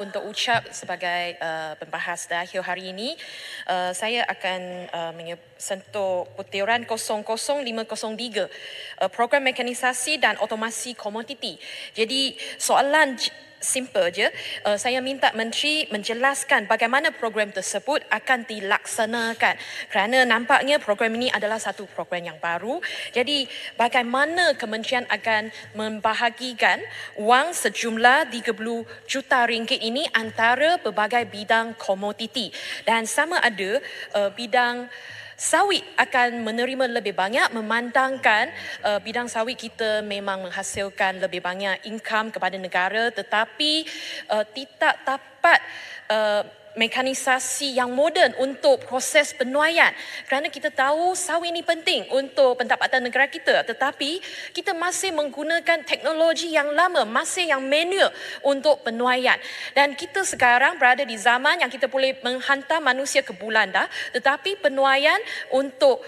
Untuk ucap sebagai pembahas terakhir hari ini, saya akan sentuh butiran 00503, program mekanisasi dan otomasi komoditi. Jadi soalan simple je, saya minta Menteri menjelaskan bagaimana program tersebut akan dilaksanakan, kerana nampaknya program ini adalah satu program yang baru. Jadi bagaimana kementerian akan membahagikan wang sejumlah 30 juta ringgit ini antara pelbagai bidang komoditi, dan sama ada bidang sawit akan menerima lebih banyak, memandangkan bidang sawit kita memang menghasilkan lebih banyak income kepada negara, tetapi tidak dapat mekanisasi yang moden untuk proses penuaian, kerana kita tahu sawit ini penting untuk pendapatan negara kita, tetapi kita masih menggunakan teknologi yang lama, masih yang manual untuk penuaian. Dan kita sekarang berada di zaman yang kita boleh menghantar manusia ke bulan dah, tetapi penuaian untuk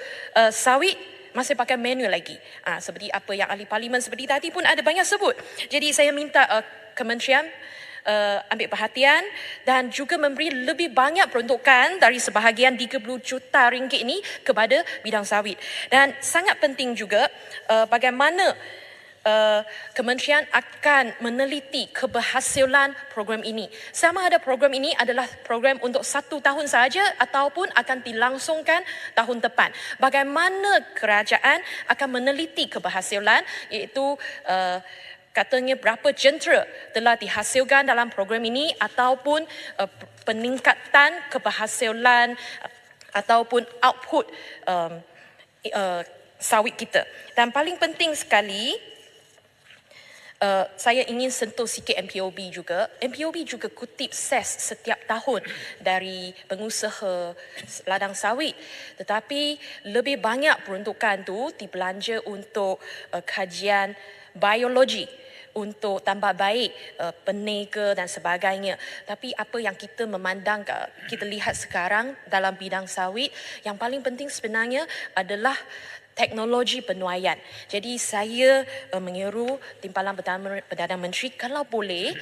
sawit masih pakai manual lagi. Seperti apa yang ahli parlimen seperti tadi pun ada banyak sebut. Jadi saya minta kementerian ambil perhatian dan juga memberi lebih banyak peruntukan dari sebahagian 30 juta ringgit ini kepada bidang sawit. Dan sangat penting juga bagaimana kementerian akan meneliti keberhasilan program ini. Sama ada program ini adalah program untuk 1 tahun sahaja ataupun akan dilangsungkan tahun depan. Bagaimana kerajaan akan meneliti keberhasilan, iaitu katanya berapa jentera telah dihasilkan dalam program ini, ataupun peningkatan keberhasilan ataupun output sawit kita. Dan paling penting sekali, saya ingin sentuh sikit MPOB juga. MPOB juga kutip ses setiap tahun dari pengusaha ladang sawit, tetapi lebih banyak peruntukan tu dibelanja untuk kajian biologi, untuk tambah baik peniaga dan sebagainya. Tapi apa yang kita memandang, kita lihat sekarang dalam bidang sawit, yang paling penting sebenarnya adalah teknologi penuaian. Jadi saya menyeru Timbalan Perdana Menteri, kalau boleh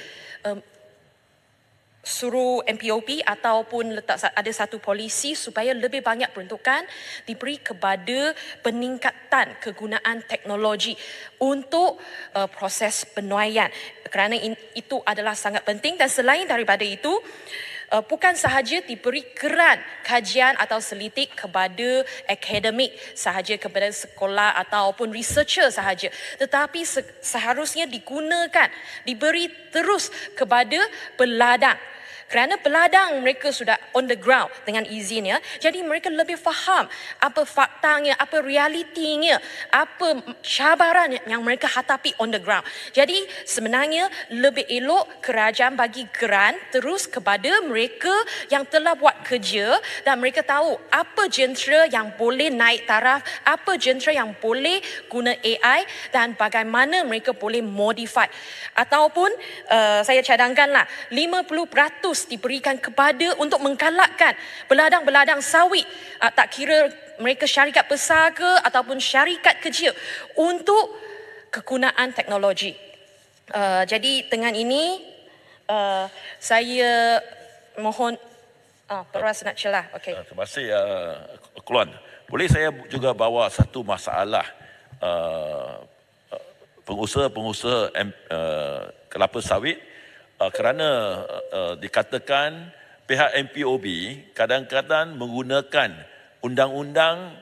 suruh MPOB ataupun ada satu polisi supaya lebih banyak peruntukan diberi kepada peningkatan kegunaan teknologi untuk proses penuaian, kerana itu adalah sangat penting. Dan selain daripada itu, bukan sahaja diberi geran kajian atau selidik kepada akademik sahaja, kepada sekolah ataupun researcher sahaja, tetapi seharusnya diberi terus kepada peladang, kerana peladang mereka sudah on the ground dengan izinnya, jadi mereka lebih faham apa faktanya, apa realitinya, apa cabaran yang mereka hadapi on the ground. Jadi sebenarnya lebih elok kerajaan bagi geran terus kepada mereka yang telah buat kerja, dan mereka tahu apa jentera yang boleh naik taraf, apa jentera yang boleh guna AI, dan bagaimana mereka boleh modify. Ataupun saya cadangkanlah 50% diberikan kepada untuk menggalakkan beladang-beladang sawit, tak kira mereka syarikat besar ke ataupun syarikat kecil, untuk kegunaan teknologi. Jadi dengan ini saya mohon Peras nak celah. Okey. Terima kasih Keluan. Boleh saya juga bawa satu masalah pengusaha-pengusaha kelapa sawit, kerana dikatakan pihak MPOB kadang-kadang menggunakan undang-undang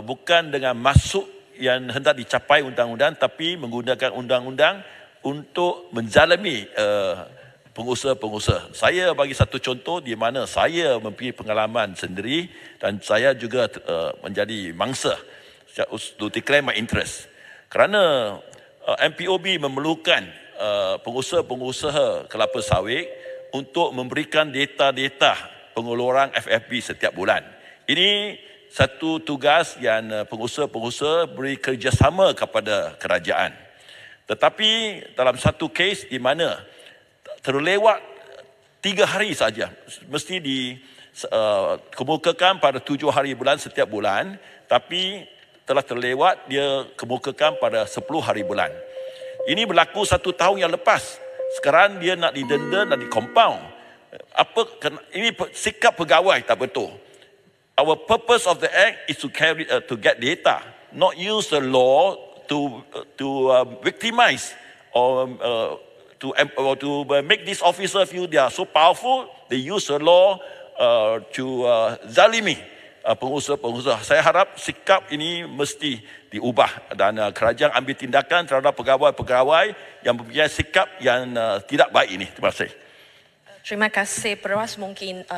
bukan dengan maksud yang hendak dicapai undang-undang, tapi menggunakan undang-undang untuk menzalimi pengusaha-pengusaha. Saya bagi satu contoh di mana saya mempunyai pengalaman sendiri dan saya juga menjadi mangsa to declare my interest. Kerana MPOB memerlukan pengusaha-pengusaha kelapa sawit untuk memberikan data-data pengeluaran FFB setiap bulan. Ini satu tugas yang pengusaha-pengusaha beri kerjasama kepada kerajaan. Tetapi dalam satu kes di mana terlewat 3 hari saja, mesti dikemukakan pada 7 hari bulan setiap bulan, tapi telah terlewat dia kemukakan pada 10 hari bulan. Ini berlaku 1 tahun yang lepas. Sekarang dia nak didenda, nak dikompaun. Ini sikap pegawai tak betul. Our purpose of the act is to get data, not use the law to victimize or to make this officer feel they are so powerful. They use the law to zalimi pengusaha-pengusaha. Saya harap sikap ini mesti diubah dan kerajaan ambil tindakan terhadap pegawai-pegawai yang mempunyai sikap yang tidak baik ini. Terima kasih. Terima kasih Peras, mungkin